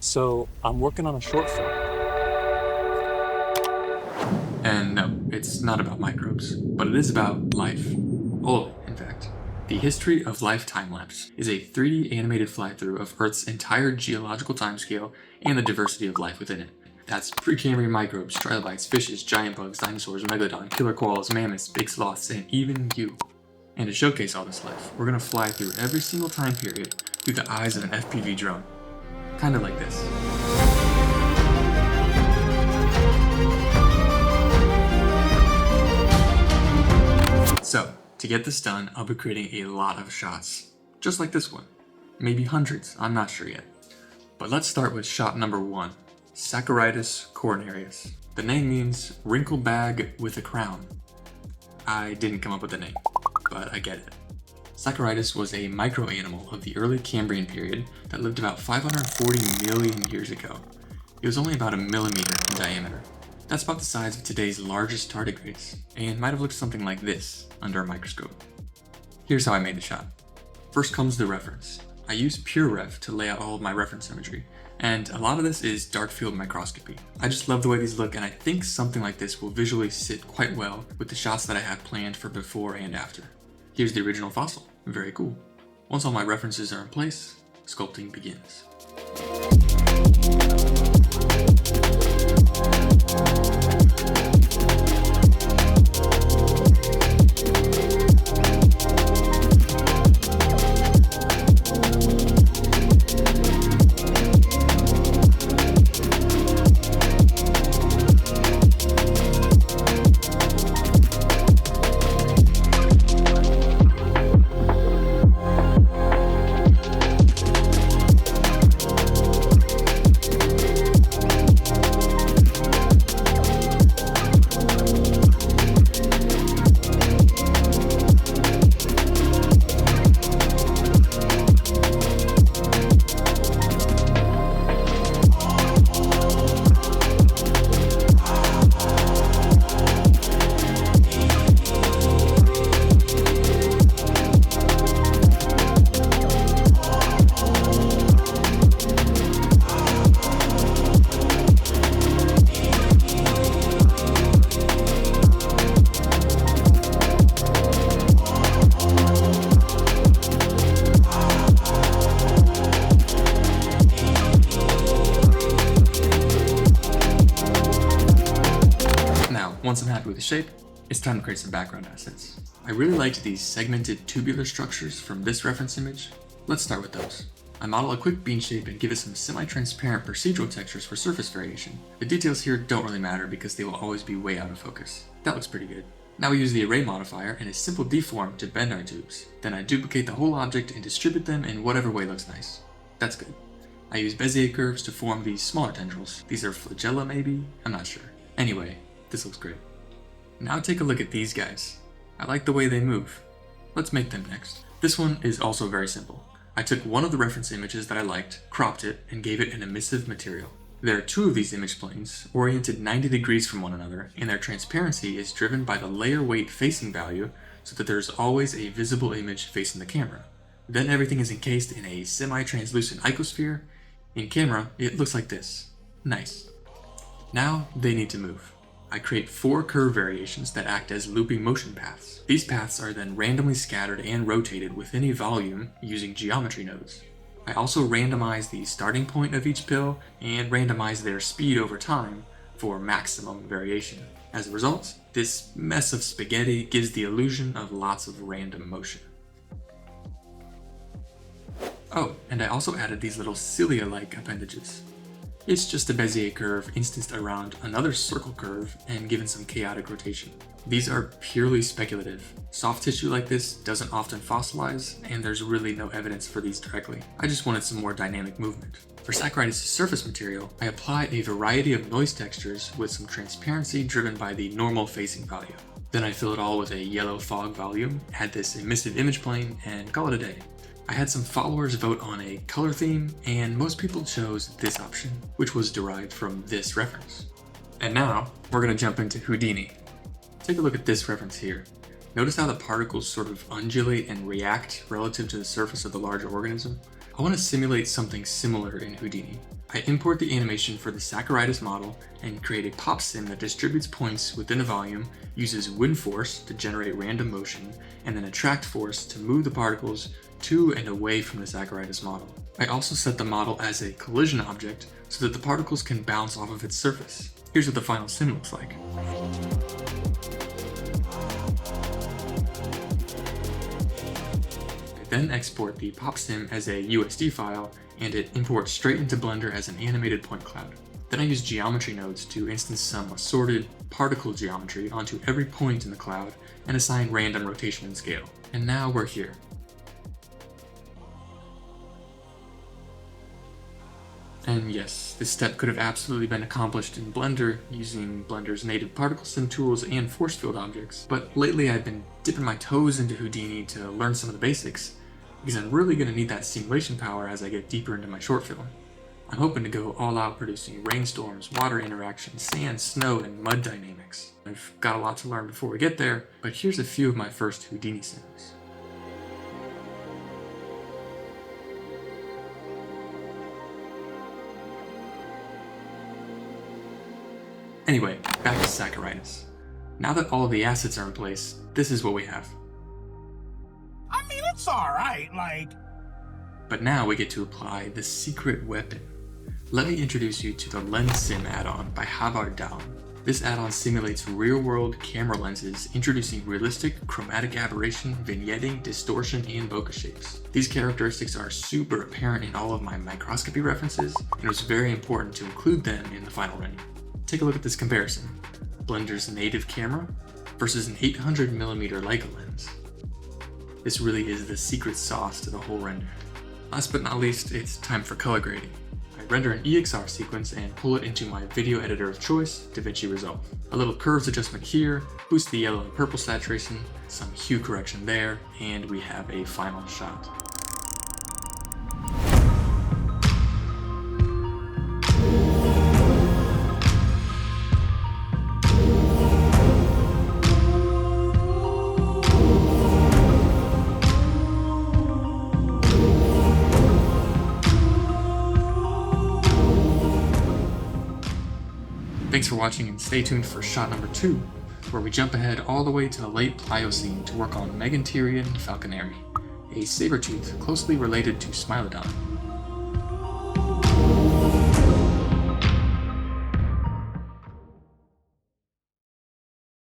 So I'm working on a short film. And no, it's not about microbes, but it is about life. All of it, in fact. The History of Life Time-Lapse is a 3D animated fly-through of Earth's entire geological timescale and the diversity of life within it. That's Precambrian microbes, trilobites, fishes, giant bugs, dinosaurs, megalodon, killer koalas, mammoths, big sloths, and even you. And to showcase all this life, we're gonna fly through every single time period through the eyes of an FPV drone. Kinda like this. So, to get this done, I'll be creating a lot of shots. Just like this one. Maybe hundreds, I'm not sure yet. But let's start with shot number 1. Saccharidus coronarius. The name means wrinkle bag with a crown. I didn't come up with the name, but I get it. Saccharidus was a microanimal of the early Cambrian period that lived about 540 million years ago. It was only about a millimeter in diameter. That's about the size of today's largest tardigrades, and might have looked something like this under a microscope. Here's how I made the shot. First comes the reference. I use PureRef to lay out all of my reference imagery, and a lot of this is dark field microscopy. I just love the way these look, and I think something like this will visually sit quite well with the shots that I have planned for before and after. Here's the original fossil. Very cool. Once all my references are in place, sculpting begins. Once I'm happy with the shape, it's time to create some background assets. I really liked these segmented tubular structures from this reference image. Let's start with those. I model a quick bean shape and give it some semi-transparent procedural textures for surface variation. The details here don't really matter because they will always be way out of focus. That looks pretty good. Now we use the array modifier and a simple deform to bend our tubes. Then I duplicate the whole object and distribute them in whatever way looks nice. That's good. I use Bezier curves to form these smaller tendrils. These are flagella maybe? I'm not sure. Anyway, this looks great. Now take a look at these guys. I like the way they move. Let's make them next. This one is also very simple. I took one of the reference images that I liked, cropped it, and gave it an emissive material. There are two of these image planes, oriented 90 degrees from one another, and their transparency is driven by the layer weight facing value so that there's always a visible image facing the camera. Then everything is encased in a semi-translucent icosphere. In camera, it looks like this. Nice. Now they need to move. I create 4 curve variations that act as looping motion paths. These paths are then randomly scattered and rotated within a volume using geometry nodes. I also randomize the starting point of each pill and randomize their speed over time for maximum variation. As a result, this mess of spaghetti gives the illusion of lots of random motion. Oh, and I also added these little cilia-like appendages. It's just a Bezier curve instanced around another circle curve and given some chaotic rotation. These are purely speculative. Soft tissue like this doesn't often fossilize, and there's really no evidence for these directly. I just wanted some more dynamic movement. For Saccharidus' surface material, I apply a variety of noise textures with some transparency driven by the normal facing value. Then I fill it all with a yellow fog volume, add this emissive image plane, and call it a day. I had some followers vote on a color theme, and most people chose this option, which was derived from this reference. And now, we're going to jump into Houdini. Take a look at this reference here. Notice how the particles sort of undulate and react relative to the surface of the larger organism? I want to simulate something similar in Houdini. I import the animation for the Saccharitis model and create a pop sim that distributes points within a volume, uses wind force to generate random motion, and then attract force to move the particles to and away from the Saccharitis model. I also set the model as a collision object so that the particles can bounce off of its surface. Here's what the final sim looks like. I then export the pop sim as a USD file, and it imports straight into Blender as an animated point cloud. Then I use geometry nodes to instance some assorted particle geometry onto every point in the cloud and assign random rotation and scale. And now we're here. And yes, this step could have absolutely been accomplished in Blender using Blender's native particle sim tools and force field objects, but lately I've been dipping my toes into Houdini to learn some of the basics, because I'm really going to need that simulation power as I get deeper into my short film. I'm hoping to go all out producing rainstorms, water interactions, sand, snow, and mud dynamics. I've got a lot to learn before we get there, but here's a few of my first Houdini sims. Anyway, back to Saccharitis. Now that all of the assets are in place, this is what we have. I mean, it's alright, But now we get to apply the secret weapon. Let me introduce you to the Lens Sim add-on by Havard Down. This add-on simulates real-world camera lenses, introducing realistic chromatic aberration, vignetting, distortion, and bokeh shapes. These characteristics are super apparent in all of my microscopy references, and it was very important to include them in the final render. Take a look at this comparison. Blender's native camera versus an 800mm Leica lens. This really is the secret sauce to the whole render. Last but not least, it's time for color grading. I render an EXR sequence and pull it into my video editor of choice, DaVinci Resolve. A little curves adjustment here, boost the yellow and purple saturation, some hue correction there, and we have a final shot. Thanks for watching, and stay tuned for shot number 2, where we jump ahead all the way to the late Pliocene to work on Megantereon Falconeri, a saber-tooth closely related to Smilodon.